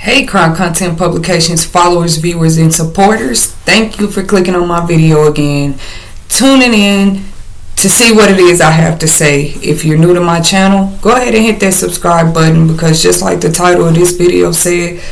Hey Crown Content Publications followers, viewers, and supporters. Thank you for clicking on my video again, tuning in to see what it is I have to say. If you're new to my channel, go ahead and hit that subscribe button, because just like the title of this video said,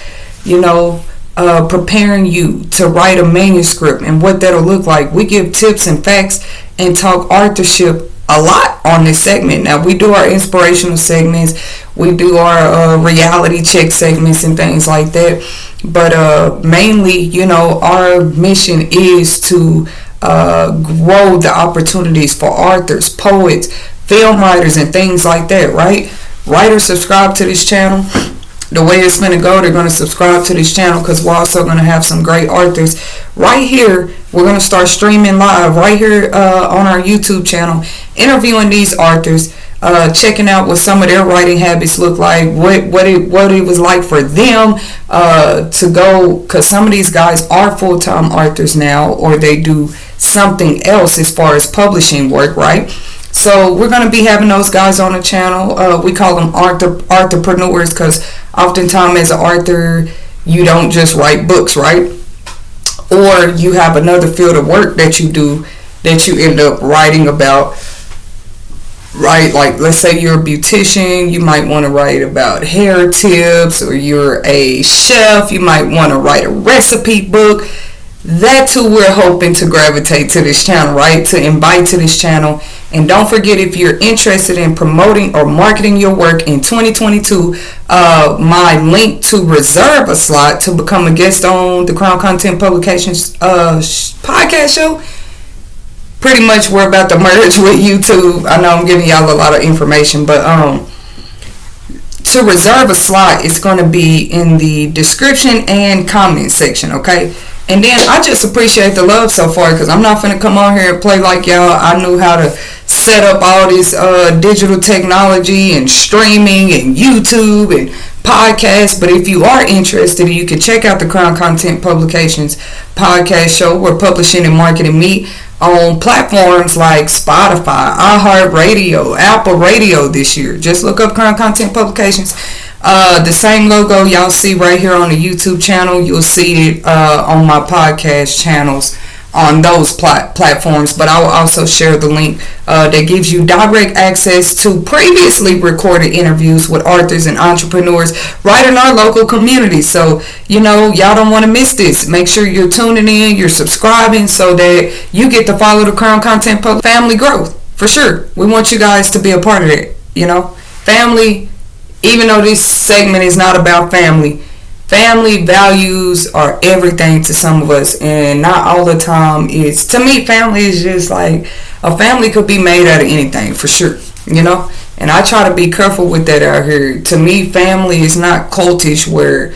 preparing you to write a manuscript and what that'll look like. We give tips and facts and talk authorship a lot on this segment. Now, we do our inspirational segments, we do our reality check segments and things like that, but mainly, our mission is to grow the opportunities for authors, poets, film writers, and things like that, right? Writers, subscribe to this channel. The way it's going to go, they're going to subscribe to this channel, because we're also going to have some great authors right here. We're going to start streaming live right here on our YouTube channel, interviewing these authors, checking out what some of their writing habits look like, what it was like for them to go, because some of these guys are full-time authors now, or they do something else as far as publishing work, right? So we're going to be having those guys on the channel. We call them entrepreneurs, because oftentimes as an author, you don't just write books, right? Or you have another field of work that you do that you end up writing about, right? Like, let's say you're a beautician, you might want to write about hair tips, or you're a chef, you might want to write a recipe book. That's who we're hoping to gravitate to this channel, right? To invite to this channel. And don't forget, if you're interested in promoting or marketing your work in 2022, my link to reserve a slot to become a guest on the Crown Content Publications podcast show. Pretty much we're about to merge with YouTube. I know I'm giving y'all a lot of information, but to reserve a slot, it's going to be in the description and comment section, okay? And then I just appreciate the love so far, because I'm not finna come on here and play like y'all. I knew how to set up all this digital technology and streaming and YouTube and podcasts. But if you are interested, you can check out the Crown Content Publications podcast show. We're publishing and marketing me on platforms like Spotify, iHeartRadio, Apple Radio this year. Just look up Crown Content Publications. The same logo y'all see right here on the YouTube channel, you'll see it on my podcast channels on those platforms. But I'll also share the link that gives you direct access to previously recorded interviews with authors and entrepreneurs right in our local community. So, y'all don't want to miss this. Make sure you're tuning in, you're subscribing, so that you get to follow the Crown Content family growth. For sure. We want you guys to be a part of it. Family. Even though this segment is not about family values are everything to some of us, and not all the time is. To me, family is just like, a family could be made out of anything, for sure, and I try to be careful with that out here. To me, family is not cultish, where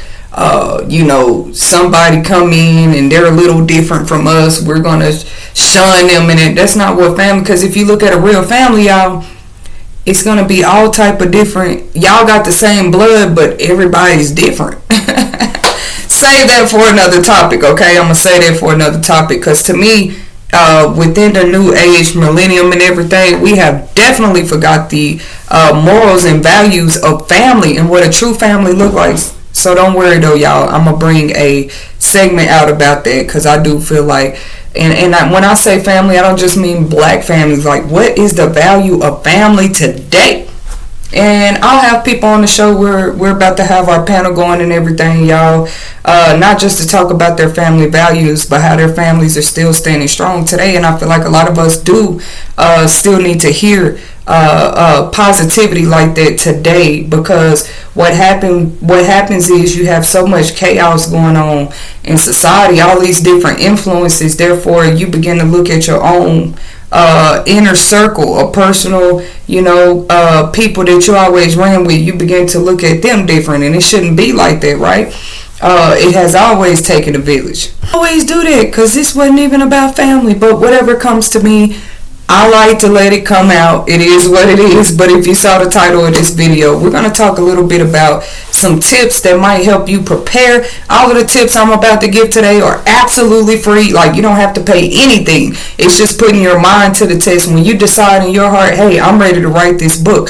somebody come in and they're a little different from us, we're gonna shun them, and that's not what family. Because if you look at a real family, y'all, it's going to be all type of different. Y'all got the same blood, but everybody's different. Save that for another topic, okay? I'm going to say that for another topic, because to me, within the new age, millennium and everything, we have definitely forgot the morals and values of family and what a true family look like. So don't worry though, y'all. I'm going to bring a segment out about that, because I do feel like, and when I say family, I don't just mean black families. Like, what is the value of family today? And I'll have people on the show. We're about to have our panel going and everything, y'all. Not just to talk about their family values, but how their families are still standing strong today. And I feel like a lot of us do still need to hear positivity like that today, because what happens is you have so much chaos going on in society, all these different influences. Therefore, you begin to look at your own inner circle of personal, people that you always ran with. You begin to look at them different, and it shouldn't be like that, right? It has always taken a village. Always do that, because this wasn't even about family. But whatever comes to me, I like to let it come out. It is what it is. But if you saw the title of this video, we're going to talk a little bit about some tips that might help you prepare. All of the tips I'm about to give today are absolutely free. Like, you don't have to pay anything. It's just putting your mind to the test. When you decide in your heart, hey, I'm ready to write this book,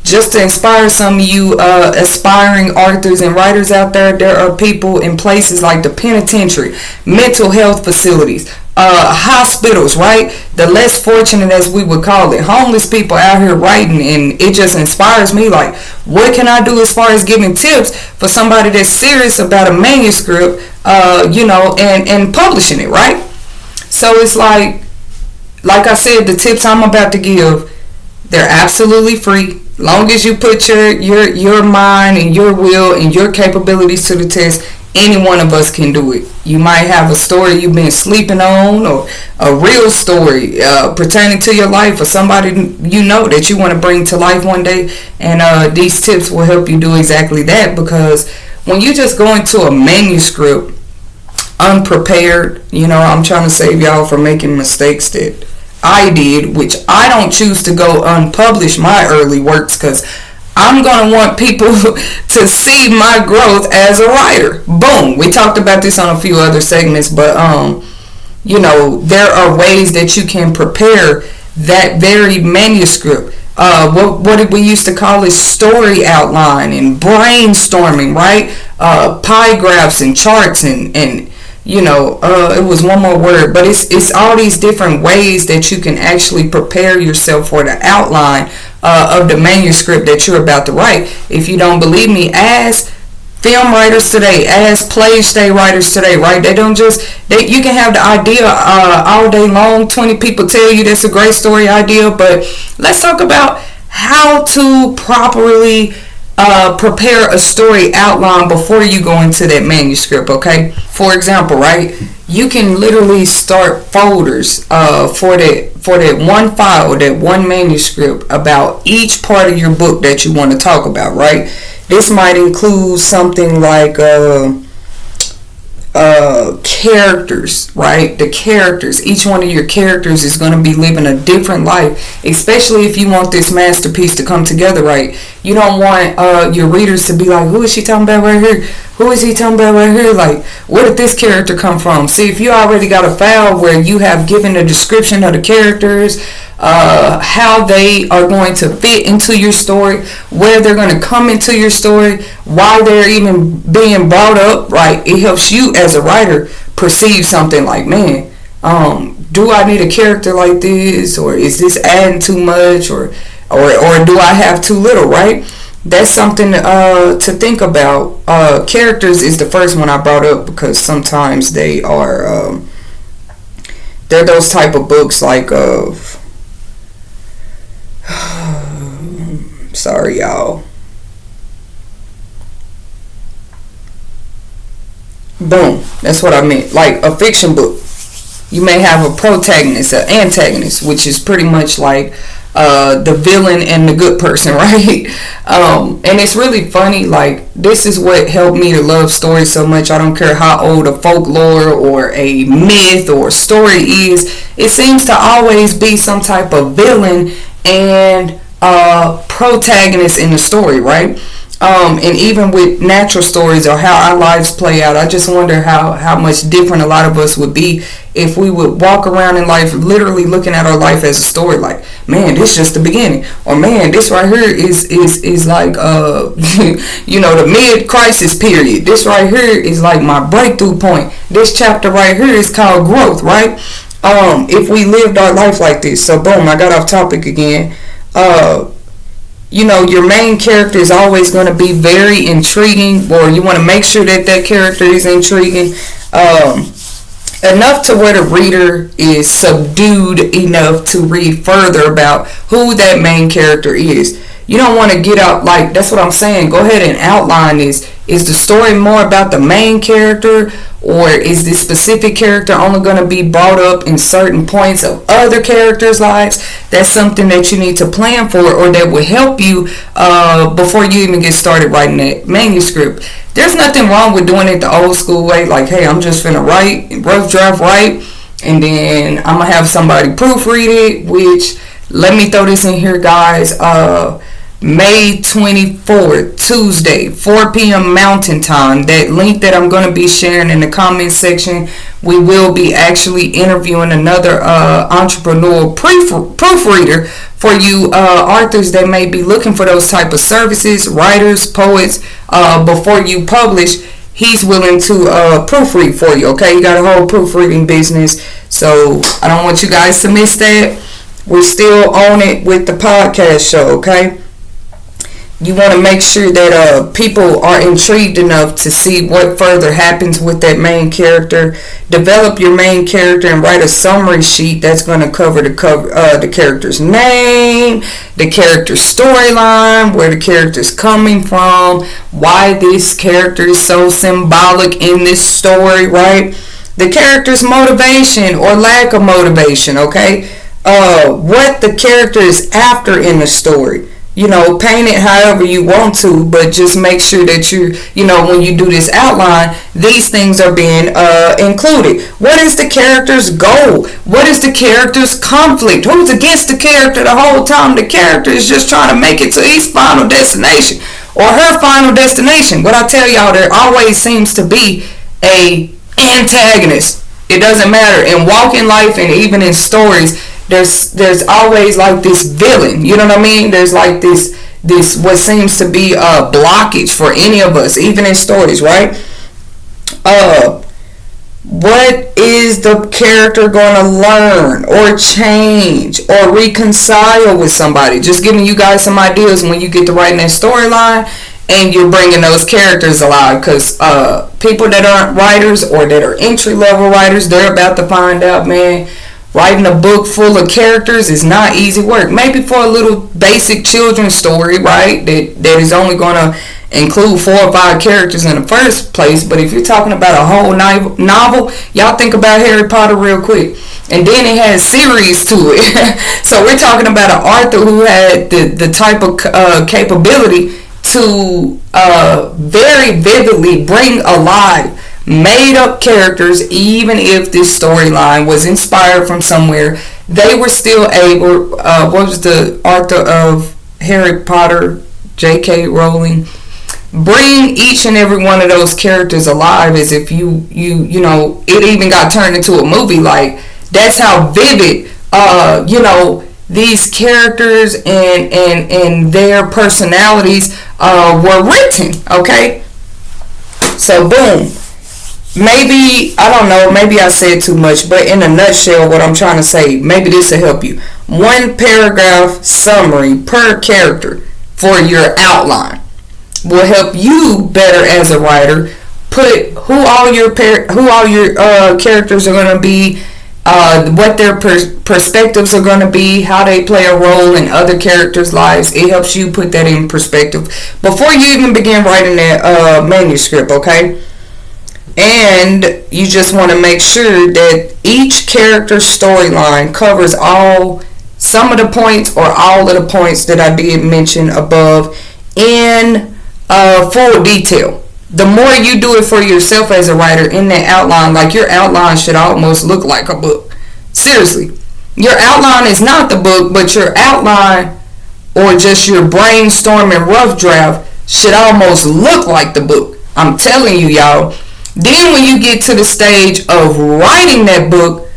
just to inspire some of you aspiring authors and writers out there, there are people in places like the penitentiary, mental health facilities, hospitals, right? The less fortunate, as we would call it, homeless people out here writing, and it just inspires me. Like, what can I do as far as giving tips for somebody that's serious about a manuscript, and publishing it, right? So it's like I said, the tips I'm about to give, they're absolutely free. Long as you put your mind and your will and your capabilities to the test, any one of us can do it. You might have a story you've been sleeping on, or a real story pertaining to your life, or somebody you know that you want to bring to life one day, and these tips will help you do exactly that. Because when you just go into a manuscript unprepared, I'm trying to save y'all from making mistakes that I did, which I don't choose to go unpublish my early works, because I'm going to want people to see my growth as a writer. Boom. We talked about this on a few other segments, but there are ways that you can prepare that very manuscript. What did we used to call it? Story outline and brainstorming, right? Pie graphs and charts and it was one more word, but it's all these different ways that you can actually prepare yourself for the outline of the manuscript that you're about to write. If you don't believe me, ask film writers today, ask play writers today, right? They don't you can have the idea all day long, 20 people tell you that's a great story idea, but let's talk about how to properly prepare a story outline before you go into that manuscript, okay? For example, right, you can literally start folders for that one file, that one manuscript, about each part of your book that you want to talk about, right? This might include something like characters, right? The characters, each one of your characters is going to be living a different life, especially if you want this masterpiece to come together right. You don't want your readers to be like, who is she talking about right here? Who is he talking about right here? Like, where did this character come from? See, if you already got a file where you have given a description of the characters, how they are going to fit into your story, where they're going to come into your story, why they're even being brought up, right? It helps you as a writer perceive something like, man, do I need a character like this, or is this adding too much, or do I have too little, right? That's something to think about. Characters is the first one I brought up because sometimes they are they're those type of books like sorry y'all. Boom, that's what I meant. Like a fiction book, you may have a protagonist, an antagonist, which is pretty much like the villain and the good person, right? And it's really funny, like, this is what helped me to love stories so much. I don't care how old a folklore or a myth or story is, it seems to always be some type of villain and protagonist in the story, right? And even with natural stories or how our lives play out, I just wonder how much different a lot of us would be if we would walk around in life literally looking at our life as a story, like, man, this is just the beginning, or man, this right here is like the mid-crisis period. This right here is like my breakthrough point. This chapter right here is called growth, right? If we lived our life like this. So boom, I got off topic again. Your main character is always going to be very intriguing, or you want to make sure that character is intriguing enough to where the reader is subdued enough to read further about who that main character is. You don't want to get out, like, that's what I'm saying. Go ahead and outline this. Is the story more about the main character, or is this specific character only going to be brought up in certain points of other characters' lives? That's something that you need to plan for, or that will help you before you even get started writing that manuscript. There's nothing wrong with doing it the old school way, like, hey, I'm just finna write, rough draft write, and then I'm going to have somebody proofread it, which, let me throw this in here, guys. May 24th, Tuesday, 4 p.m. Mountain Time. That link that I'm going to be sharing in the comment section, we will be actually interviewing another entrepreneurial proofreader for you authors that may be looking for those type of services, writers, poets, before you publish. He's willing to proofread for you, okay? You got a whole proofreading business, so I don't want you guys to miss that. We're still on it with the podcast show, okay? You want to make sure that people are intrigued enough to see what further happens with that main character. Develop your main character and write a summary sheet that's going to cover the character's name, the character's storyline, where the character's coming from, why this character is so symbolic in this story, right? The character's motivation or lack of motivation, okay? What the character is after in the story. You know, paint it however you want to, but just make sure that you know, when you do this outline, these things are being included. What is the character's goal? What is the character's conflict? Who's against the character the whole time? The character is just trying to make it to his final destination or her final destination. What I tell y'all, there always seems to be a antagonist. It doesn't matter in walking life and even in stories. There's always like this villain, you know what I mean? There's like this what seems to be a blockage for any of us, even in stories, right? What is the character going to learn or change or reconcile with somebody? Just giving you guys some ideas when you get to writing that storyline and you're bringing those characters alive, because people that aren't writers or that are entry-level writers, they're about to find out, man, writing a book full of characters is not easy work. Maybe for a little basic children's story, right, that is only going to include 4 or 5 characters in the first place. But if you're talking about a whole novel, y'all think about Harry Potter real quick. And then it has series to it. So we're talking about an author who had the type of capability to very vividly bring alive made up characters. Even if this storyline was inspired from somewhere, they were still able, what was the author of Harry Potter, J.K. Rowling, bring each and every one of those characters alive as if you know, it even got turned into a movie. Like, that's how vivid you know, these characters and their personalities were written, okay? So boom. Maybe, I don't know, maybe I said too much, but in a nutshell, what I'm trying to say, maybe this will help you. 1 paragraph summary per character for your outline will help you better as a writer put who all your characters are going to be, what their perspectives are going to be, how they play a role in other characters' lives. It helps you put that in perspective before you even begin writing that manuscript, okay? And you just want to make sure that each character's storyline covers some of the points or all of the points that I did mention above in full detail. The more you do it for yourself as a writer in that outline, like your outline should almost look like a book. Seriously. Your outline is not the book, but your outline or just your brainstorming rough draft should almost look like the book. I'm telling you, y'all. Then when you get to the stage of writing that book,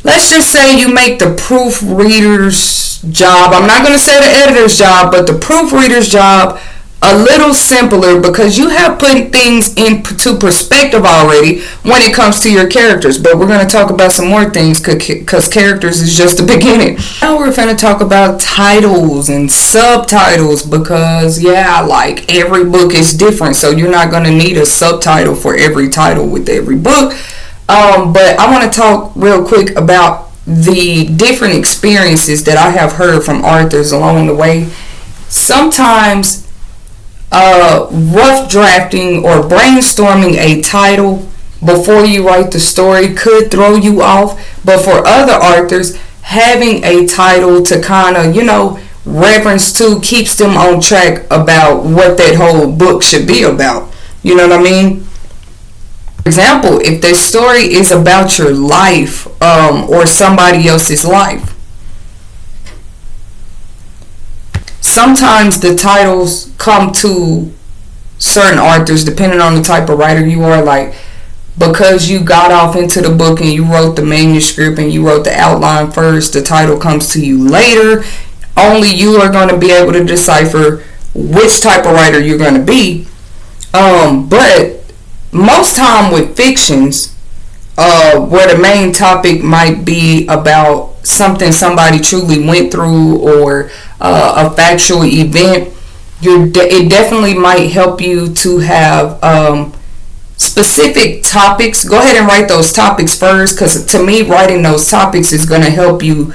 let's just say you make the proofreader's job, I'm not going to say the editor's job, but the proofreader's job a little simpler, because you have put things into perspective already when it comes to your characters. But we're going to talk about some more things, because characters is just the beginning. Now we're going to talk about titles and subtitles, because yeah, like every book is different, so you're not going to need a subtitle for every title with every book. But I want to talk real quick about the different experiences that I have heard from authors along the way. Sometimes rough drafting or brainstorming a title before you write the story could throw you off, but for other authors, having a title to kind of, you know, reference to keeps them on track about what that whole book should be about. You know what I mean? For example, if the story is about your life or somebody else's life, sometimes the titles come to certain authors depending on the type of writer you are, like because you got off into the book and you wrote the manuscript and you wrote the outline first, the title comes to you later. Only you are going to be able to decipher which type of writer you're going to be. But most time with fictions, where the main topic might be about something somebody truly went through or a factual event, it definitely might help you to have specific topics. Go ahead and write those topics first, because to me writing those topics is going to help you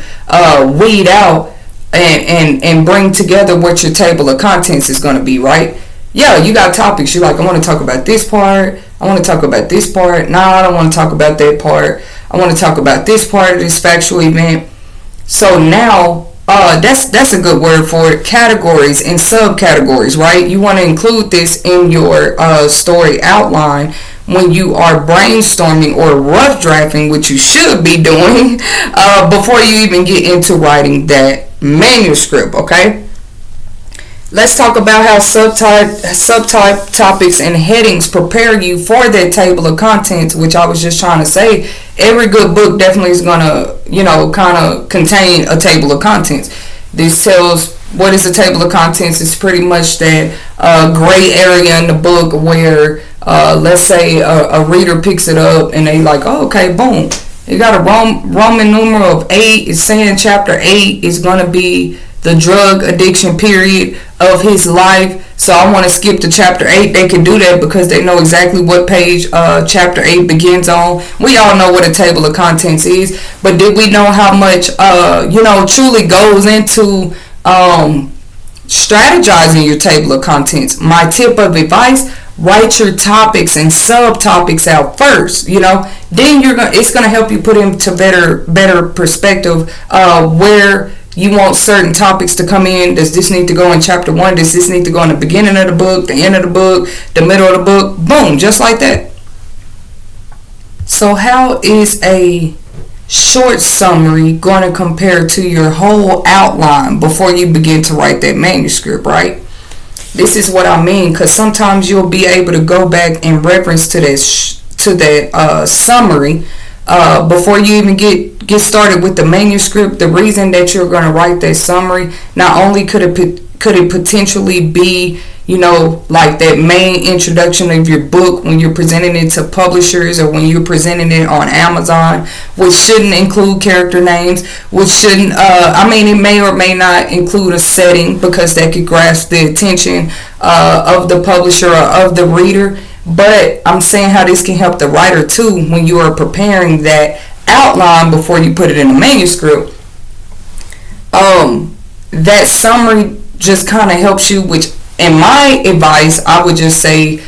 weed out and bring together what your table of contents is going to be, right? Yeah, you got topics. You're like, I want to talk about this part. I want to talk about this part. No, I don't want to talk about that part. I want to talk about this part of this factual event. So now, that's a good word for it. Categories and subcategories, right? You want to include this in your story outline when you are brainstorming or rough drafting, which you should be doing before you even get into writing that manuscript, okay? Let's talk about how subtype topics and headings prepare you for that table of contents, which I was just trying to say. Every good book definitely is going to, kind of contain a table of contents. This tells what is a table of contents. It's pretty much that gray area in the book where, let's say, a reader picks it up and they like, oh, okay, boom. You got a Roman numeral of 8. It's saying chapter 8 is going to be the drug addiction period of his life. So I want to skip to chapter 8. They can do that because they know exactly what page chapter 8 begins on. We all know what a table of contents is, but did we know how much truly goes into strategizing your table of contents? My tip of advice: write your topics and subtopics out first. Then it's gonna help you put into better perspective where you want certain topics to come in. Does this need to go in chapter 1? Does this need to go in the beginning of the book, the end of the book, the middle of the book? Boom, just like that. So how is a short summary going to compare to your whole outline before you begin to write that manuscript, right? This is what I mean, because sometimes you'll be able to go back and reference to that summary before you even get started with the manuscript. The reason that you're going to write that summary, not only could it potentially be, like that main introduction of your book when you're presenting it to publishers or when you're presenting it on Amazon, which shouldn't include character names, which shouldn't, it may or may not include a setting because that could grasp the attention of the publisher or of the reader. But I'm saying how this can help the writer too when you are preparing that outline before you put it in the manuscript. That summary just kind of helps you, which in my advice, I would just say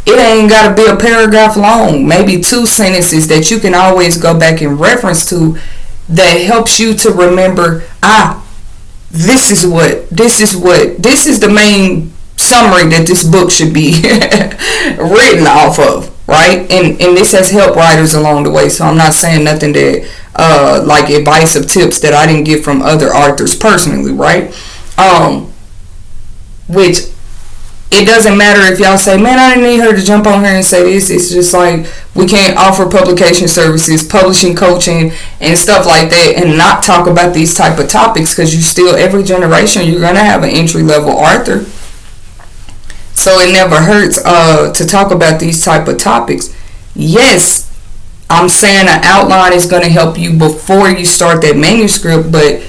it ain't got to be a paragraph long, maybe 2 sentences that you can always go back and reference to that helps you to remember, this is the main summary that this book should be written off of, right? And this has helped writers along the way. So I'm not saying nothing that like advice of tips that I didn't get from other authors personally, right? Which it doesn't matter if y'all say, man, I didn't need her to jump on here and say this. It's just like we can't offer publication services, publishing coaching, and stuff like that and not talk about these type of topics, because every generation you're going to have an entry-level author. So it never hurts to talk about these type of topics. Yes, I'm saying an outline is going to help you before you start that manuscript, but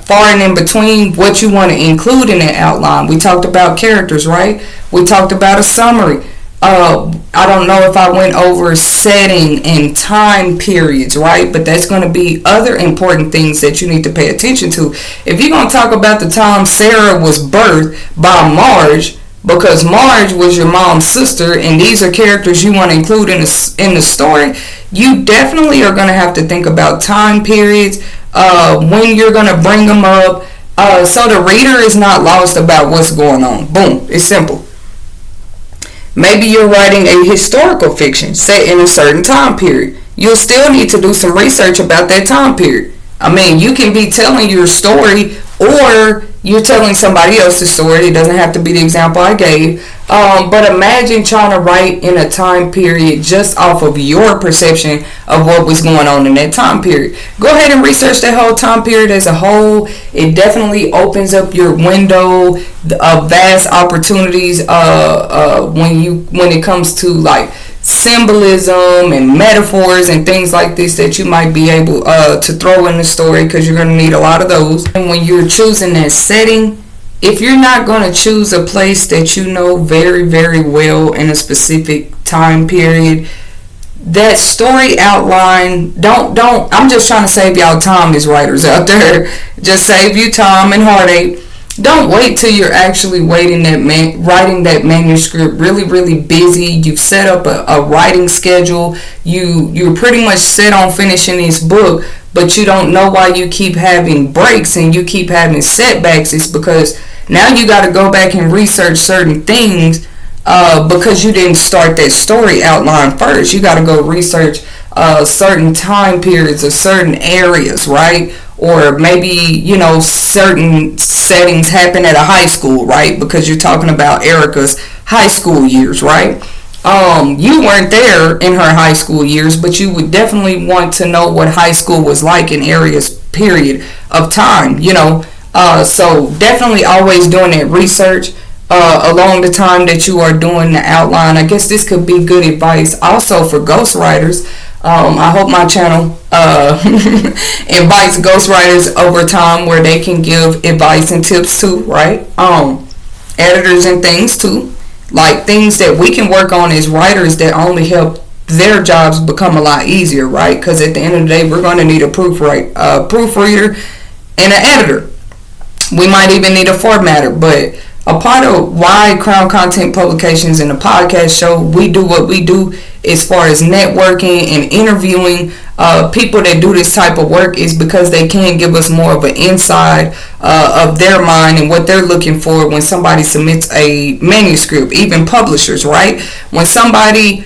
far and in between what you want to include in that outline. We talked about characters, right? We talked about a summary. I don't know if I went over setting and time periods, right? But that's going to be other important things that you need to pay attention to. If you're going to talk about the time Sarah was birthed by Marge, because Marge was your mom's sister, and these are characters you want to include in the story, you definitely are going to have to think about time periods, when you're going to bring them up, so the reader is not lost about what's going on. Boom, it's simple. Maybe you're writing a historical fiction set in a certain time period. You'll still need to do some research about that time period. I mean, you can be telling your story, or you're telling somebody else's story. It doesn't have to be the example I gave. But imagine trying to write in a time period just off of your perception of what was going on in that time period. Go ahead and research that whole time period as a whole. It definitely opens up your window of vast opportunities when it comes to like symbolism and metaphors and things like this that you might be able to throw in the story, because you're going to need a lot of those. And when you're choosing that setting, if you're not going to choose a place that you know very, very well in a specific time period, that story outline, I'm just trying to save y'all time as writers out there. Just save you time and heartache. Don't wait till you're actually writing that manuscript really, really busy. You've set up a writing schedule. You're pretty much set on finishing this book, but you don't know why you keep having breaks and you keep having setbacks. It's because now you got to go back and research certain things because you didn't start that story outline first. You got to go research certain time periods or certain areas, right? Or maybe, certain settings happen at a high school, right? Because you're talking about Erica's high school years, right? You weren't there in her high school years, but you would definitely want to know what high school was like in Erica's period of time, So definitely always doing that research along the time that you are doing the outline. I guess this could be good advice also for ghostwriters. I hope my channel invites ghostwriters over time where they can give advice and tips too, right? Editors and things too, like things that we can work on as writers that only help their jobs become a lot easier, right? Because at the end of the day, we're going to need a proofreader and an editor. We might even need a formatter, but a part of why Crown Content Publications and the podcast show, we do what we do as far as networking and interviewing people that do this type of work is because they can give us more of an insight of their mind and what they're looking for when somebody submits a manuscript, even publishers, right? When somebody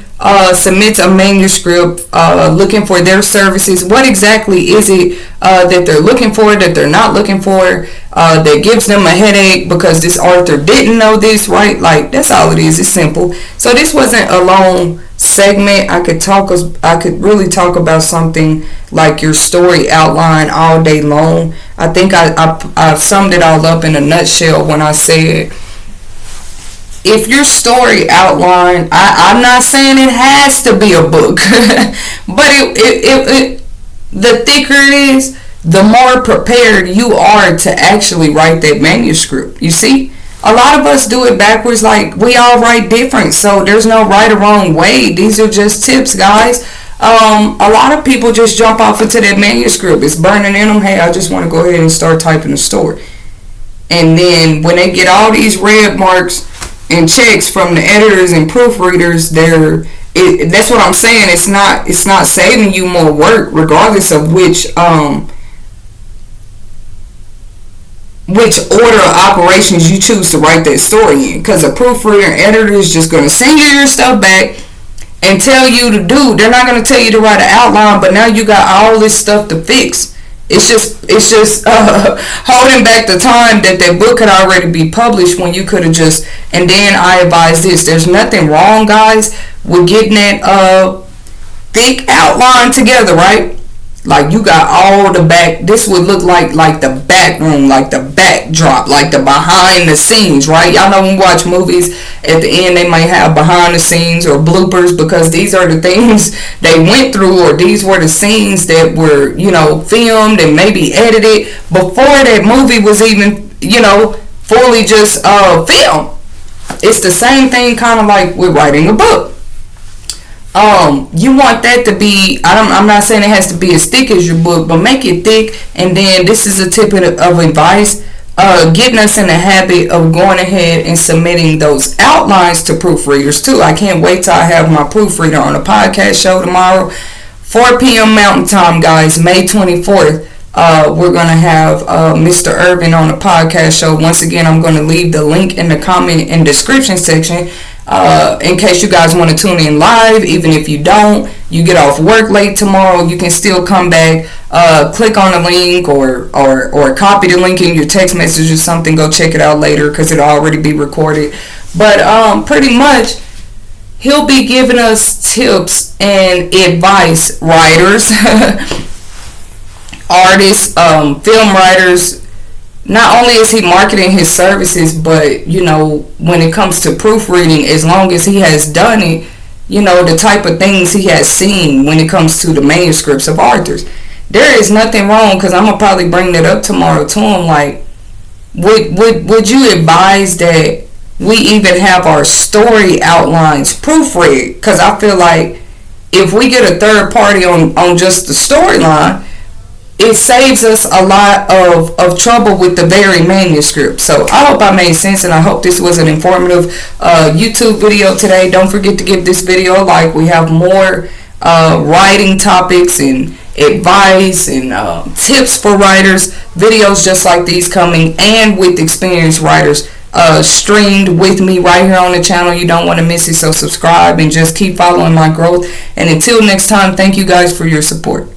submits a manuscript looking for their services, what exactly is it that they're looking for, that they're not looking for, that gives them a headache because this author didn't know this, right? Like, that's all it is. It's simple. So this wasn't a long segment. I could really talk about something like your story outline all day long. I think I've summed it all up in a nutshell when I said, if your story outline, I'm not saying it has to be a book, but the thicker it is, the more prepared you are to actually write that manuscript. You see, a lot of us do it backwards, like we all write different, so there's no right or wrong way. These are just tips, guys. A lot of people just jump off into that manuscript. It's burning in them. Hey, I just want to go ahead and start typing the story. And then when they get all these red marks and checks from the editors and proofreaders, that's what I'm saying. It's not saving you more work, regardless of which order of operations you choose to write that story in. Because a proofreader and editor is just going to send you your stuff back and tell you to do. They're not going to tell you to write an outline, but now you got all this stuff to fix. It's just holding back the time that book could already be published when you could have just. And then I advise this: there's nothing wrong, guys, with getting that thick outline together, right? Like you got all the back. This would look like the back room, like the backdrop, like the behind the scenes, right? Y'all know when we watch movies, at the end they might have behind the scenes or bloopers because these are the things they went through, or these were the scenes that were, filmed and maybe edited before that movie was even, fully just filmed. It's the same thing kind of like with writing a book. You want that to be, I'm not saying it has to be as thick as your book, but make it thick. And then this is a tip of advice, getting us in the habit of going ahead and submitting those outlines to proofreaders too. I can't wait till I have my proofreader on the podcast show tomorrow, 4 p.m. Mountain Time, guys, May 24th. We're going to have Mr. Irvin on the podcast show. Once again, I'm going to leave the link in the comment and description section in case you guys want to tune in live. Even if you don't, you get off work late tomorrow, you can still come back, click on the link or copy the link in your text message or something. Go check it out later because it'll already be recorded. But pretty much, he'll be giving us tips and advice, writers, artists, film writers. Not only is he marketing his services, but, you know, when it comes to proofreading, as long as he has done it, you know, the type of things he has seen when it comes to the manuscripts of authors. There is nothing wrong, because I'm going to probably bring that up tomorrow to him, like, would you advise that we even have our story outlines proofread? Because I feel like if we get a third party on just the storyline, it saves us a lot of trouble with the very manuscript. So I hope I made sense, and I hope this was an informative YouTube video today. Don't forget to give this video a like. We have more writing topics and advice and tips for writers, videos just like these coming, and with experienced writers streamed with me right here on the channel. You don't want to miss it, so subscribe and just keep following my growth. And until next time, thank you guys for your support.